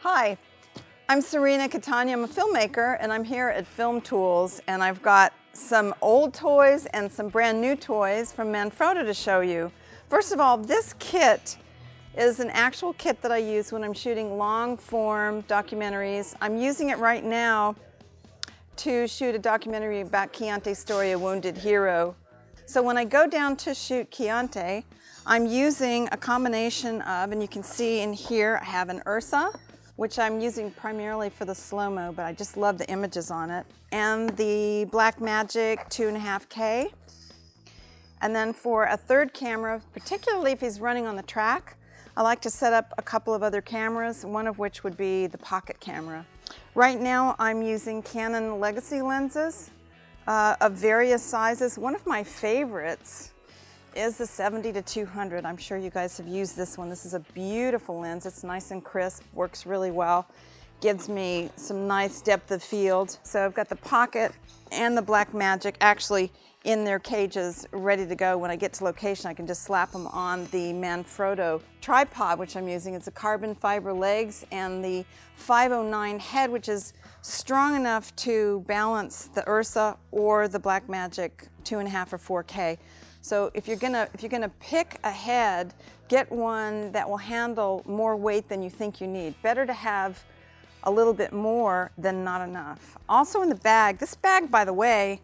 Hi, I'm Cirina Catania. I'm a filmmaker and I'm here at Filmtools, and I've got some old toys and some brand new toys from Manfrotto to show you. First of all, this kit is an actual kit that I use when I'm shooting long form documentaries. I'm using it right now to shoot a documentary about Chianti's story, A Wounded Hero. So when I go down to shoot Chianti, I'm using a combination of, and you can see in here, I have an Ursa, which I'm using primarily for the slow-mo, but I just love the images on it, and the Blackmagic 2.5K. And then for a third camera, particularly if he's running on the track, I like to set up a couple of other cameras, one of which would be the pocket camera. Right now I'm using Canon Legacy lenses of various sizes. One of my favorites is the 70-200. I'm sure you guys have used this one. This is a beautiful lens. It's nice and crisp, works really well, gives me some nice depth of field. So I've got the pocket and the Blackmagic actually in their cages ready to go. When I get to location, I can just slap them on the Manfrotto Tripod, which I'm using. It's a carbon fiber legs and the 509 head, which is strong enough to balance the Ursa or the Blackmagic 2.5 or 4K. So if you're gonna pick a head, get one that will handle more weight than you think you need. Better to have a little bit more than not enough. Also in the bag, this bag, by the way,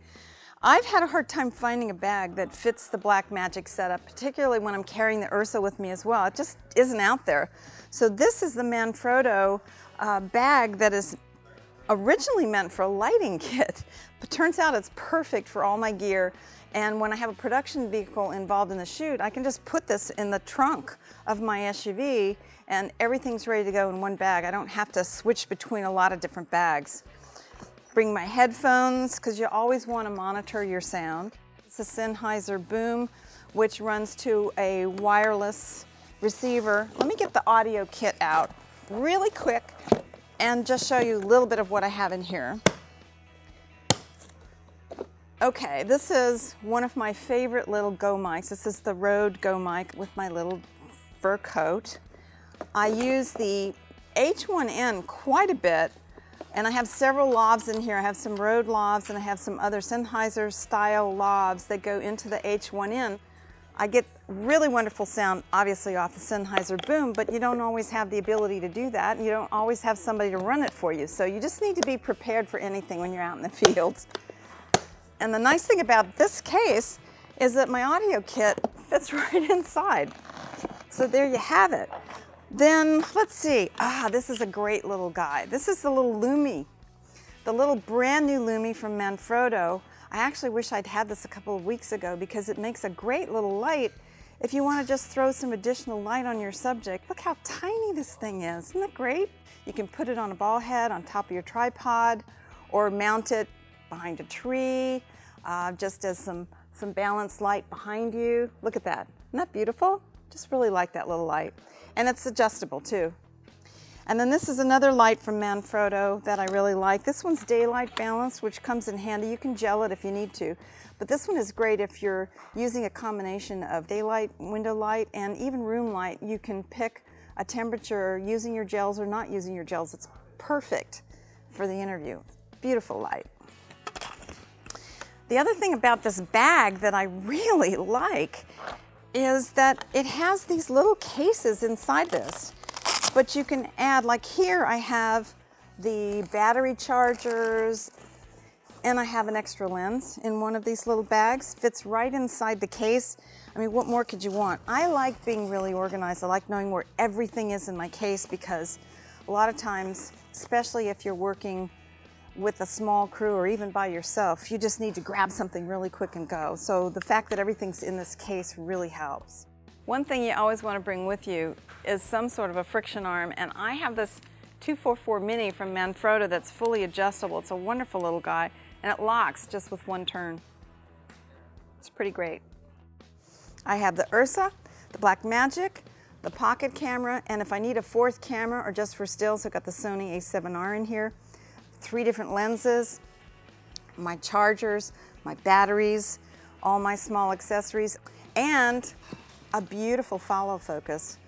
I've had a hard time finding a bag that fits the Blackmagic setup, particularly when I'm carrying the Ursa with me as well. It just isn't out there. So this is the Manfrotto bag that is originally meant for a lighting kit, but turns out it's perfect for all my gear. And when I have a production vehicle involved in the shoot, I can just put this in the trunk of my SUV and everything's ready to go in one bag. I don't have to switch between a lot of different bags. Bring my headphones, because you always want to monitor your sound. It's a Sennheiser boom, which runs to a wireless receiver. Let me get the audio kit out really quick and just show you a little bit of what I have in here. Okay, this is one of my favorite little Go mics. This is the Rode Go mic with my little fur coat. I use the H1N quite a bit, and I have several lavs in here. I have some Rode lavs and I have some other Sennheiser style lavs that go into the H1N. I get really wonderful sound, obviously, off the Sennheiser boom, but you don't always have the ability to do that, and you don't always have somebody to run it for you. So you just need to be prepared for anything when you're out in the fields. And the nice thing about this case is that my audio kit fits right inside. So there you have it. Then let's see, this is a great little guy. This is the little Lumie, the little brand new Lumie from Manfrotto. I actually wish I'd had this a couple of weeks ago because it makes a great little light if you want to just throw some additional light on your subject. Look how tiny this thing is, isn't that great? You can put it on a ball head on top of your tripod or mount it behind a tree, just as some balanced light behind you. Look at that, isn't that beautiful? Just really like that little light. And it's adjustable too. And then this is another light from Manfrotto that I really like. This one's daylight balanced, which comes in handy. You can gel it if you need to. But this one is great if you're using a combination of daylight, window light, and even room light. You can pick a temperature using your gels or not using your gels. It's perfect for the interview. Beautiful light. The other thing about this bag that I really like is that it has these little cases inside this, but you can add, like here I have the battery chargers and I have an extra lens in one of these little bags. Fits right inside the case. I mean, what more could you want? I like being really organized. I like knowing where everything is in my case because a lot of times, especially if you're working with a small crew or even by yourself, you just need to grab something really quick and go. So the fact that everything's in this case really helps. One thing you always want to bring with you is some sort of a friction arm, and I have this 244 Mini from Manfrotto that's fully adjustable. It's a wonderful little guy, and it locks just with one turn. It's pretty great. I have the Ursa, the Blackmagic, the pocket camera, and if I need a fourth camera or just for stills, I've got the Sony a7R in here. 3 different lenses, my chargers, my batteries, all my small accessories, and a beautiful follow focus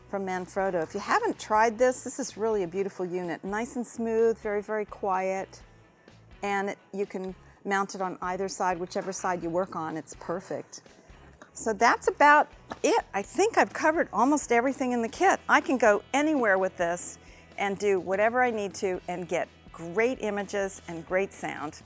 from Manfrotto. If you haven't tried this, this is really a beautiful unit. Nice and smooth, very, very quiet. And you can mount it on either side, whichever side you work on, it's perfect. So that's about it. I think I've covered almost everything in the kit. I can go anywhere with this and do whatever I need to and get great images and great sound.